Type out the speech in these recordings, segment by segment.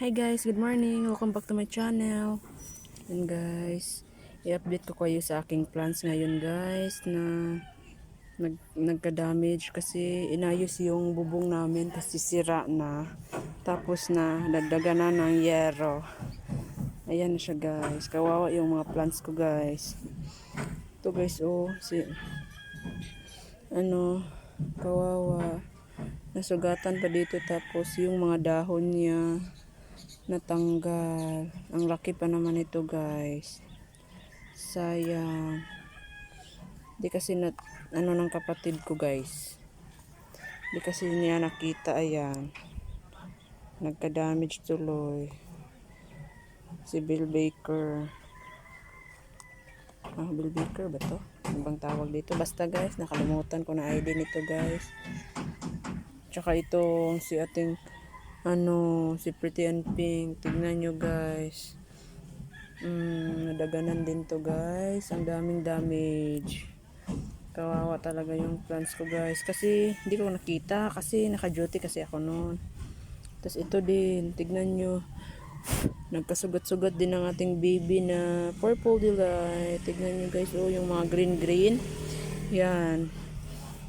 Hi guys, good morning. Welcome back to my channel. And guys, i-update ko kayo sa aking plants ngayon guys na nagka-damage kasi inayos yung bubong namin kasi sira na. Tapos na dagdagan na ng yero. Ayan na siya guys. Kawawa yung mga plants ko guys. Ito guys oh, kawawa. Nasugatan pa dito tapos yung mga dahon niya natanggal. Ang laki pa naman ito guys. Sayang. Di kasi ng kapatid ko guys. Di kasi niya nakita. Ayan. Nagka-damage tuloy. Si Bill Baker. Bill Baker ba to? Ano bang tawag dito? Basta guys, nakalimutan ko na ID nito guys. Tsaka ito si ating si Pretty and Pink. Tignan nyo guys. Nadaganan din to guys. Ang daming damage. Kawawa talaga yung plants ko guys. Kasi hindi ko nakita. Kasi naka-duty kasi ako noon. Tapos ito din. Tignan nyo. Nagkasugat-sugat din ang ating baby na purple delight. Tignan nyo guys. Oh, yung mga green. Yan.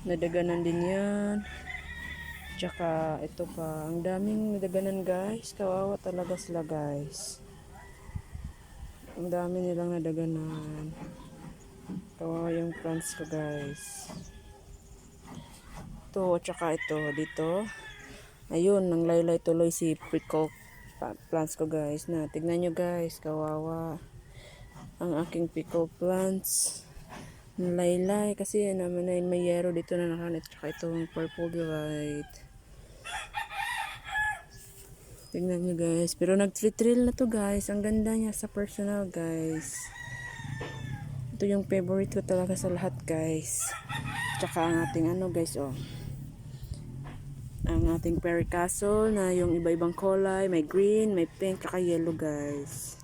Nadaganan din yan. Tsaka ito pa, ang daming nadaganan guys. Kawawa talaga sila guys. Ang dami nilang nadaganan. Kawawa yung plants ko guys. Ito, tsaka ito dito. Ayun, nang laylay tuloy si prickle plants ko guys na. Tignan nyo guys, kawawa. Ang aking pickle plants. Laylay kasi naman ay may yero dito na nakanit. Tsaka itong purple delight. Tignan nyo guys. Pero nag-trill na to guys. Ang ganda niya sa personal guys. Ito yung favorite ko talaga sa lahat guys. Tsaka ang ating guys oh. Ang ating pericastle na yung iba-ibang kulay. May green, may pink, tsaka yellow guys.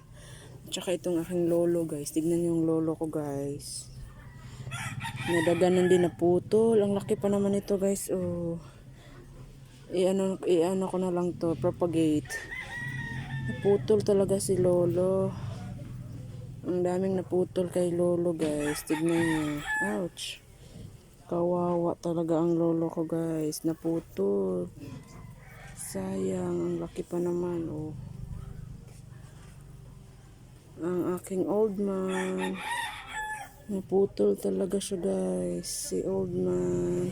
Tsaka itong aking lolo guys. Tignan yung lolo ko guys. Nadaganan din na putol. Ang laki pa naman ito guys oh. I-ano ko na lang to, propagate. Naputol talaga si lolo. Ang daming naputol kay lolo guys. Tignan niyo. Ouch. Kawawa talaga ang lolo ko guys. Naputol. Sayang. Ang laki pa naman oh. Ang aking old man. Naputol talaga siya guys. Si old man.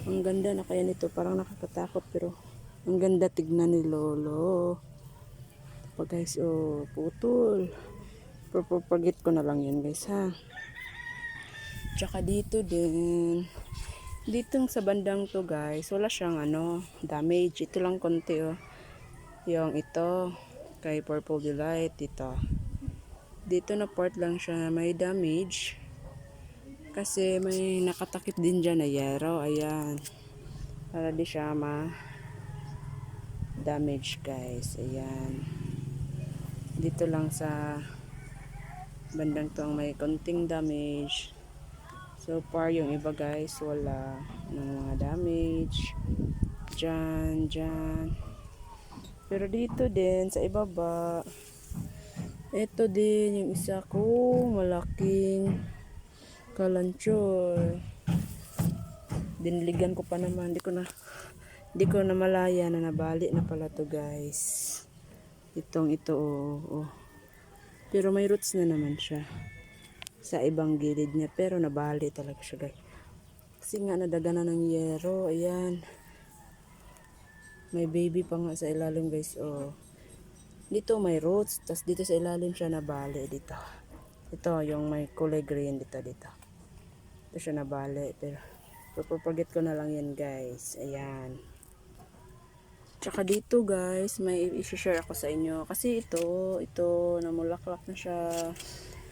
Ang ganda na kaya nito. Parang nakakatakot pero ang ganda tignan ni lolo. Pa guys oh. Putol. Propagate ko na lang yan guys ha. Tsaka dito din. Dito sa bandang to guys. Wala siyang damage. Ito lang konti oh. Yung ito. Kay Purple Delight. Dito na part lang siya may damage. Kasi may nakatakip din dyan na yero. Ayan. Para di siya damage guys. Ayan. Dito lang sa bandang to ang may konting damage. So far yung iba guys wala ng mga damage. Dyan. Pero dito din sa ibaba. Ito din yung isa kong malaking kalanchoy. Diniligan ko pa naman. Hindi ko na malaya na nabali na pala to guys. Ito oh. Pero may roots na naman siya. Sa ibang gilid niya. Pero nabali talaga siya guys. Kasi nga nadaganan ng yero. Ayan. May baby pa nga sa ilalim guys. Oh. Dito may roots. Tapos dito sa ilalim siya nabali. Dito. Ito yung may kulay green dito. Ito siya nabali. Pero propagate ko na lang yan guys. Ayan. Tsaka dito guys. May i-share ako sa inyo. Kasi ito namulaklak na siya.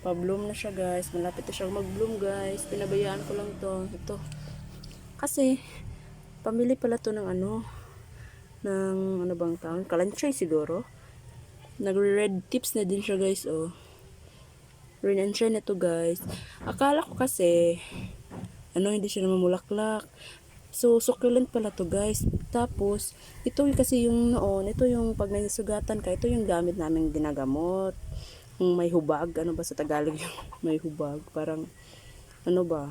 Pa-bloom na siya guys. Malapit na siya mag-bloom guys. Pinabayaan ko lang to. Ito. Kasi pamili pala to ng ng bang tawag? Kalanchoy siguro. Nagre-red tips na din siya guys oh. Rain and shine na to guys. Akala ko kasi hindi siya namumulaklak. So, succulent pala to guys. Tapos, ito kasi yung noon, ito yung pag may sugatan ka, ito yung gamit namin ginagamot. Yung may hubag, ano ba sa Tagalog yung may hubag? Parang, ano ba?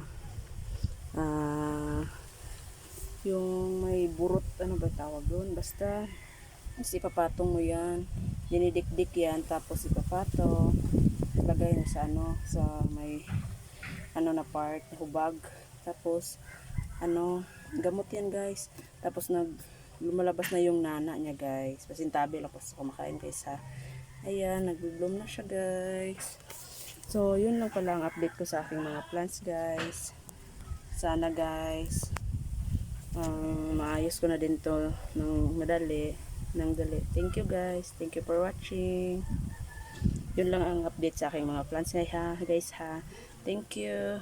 Yung may burot, ano ba tawag doon? Basta, tapos ipapatong mo yan. Dinidikdik yan, tapos ipapatong. Lagay mo sa sa may, na part, hubag. Tapos, gamot yan guys. Tapos lumalabas na yung nana niya guys. Pasintabi lang po sa kumakain guys ha. Ayan, nag-bloom na siya guys. So, yun lang pala ang update ko sa aking mga plants guys. Sana guys, maayos ko na din to ng madali. Thank you guys. Thank you for watching. Yun lang ang update sa aking mga plants guys ha. Thank you.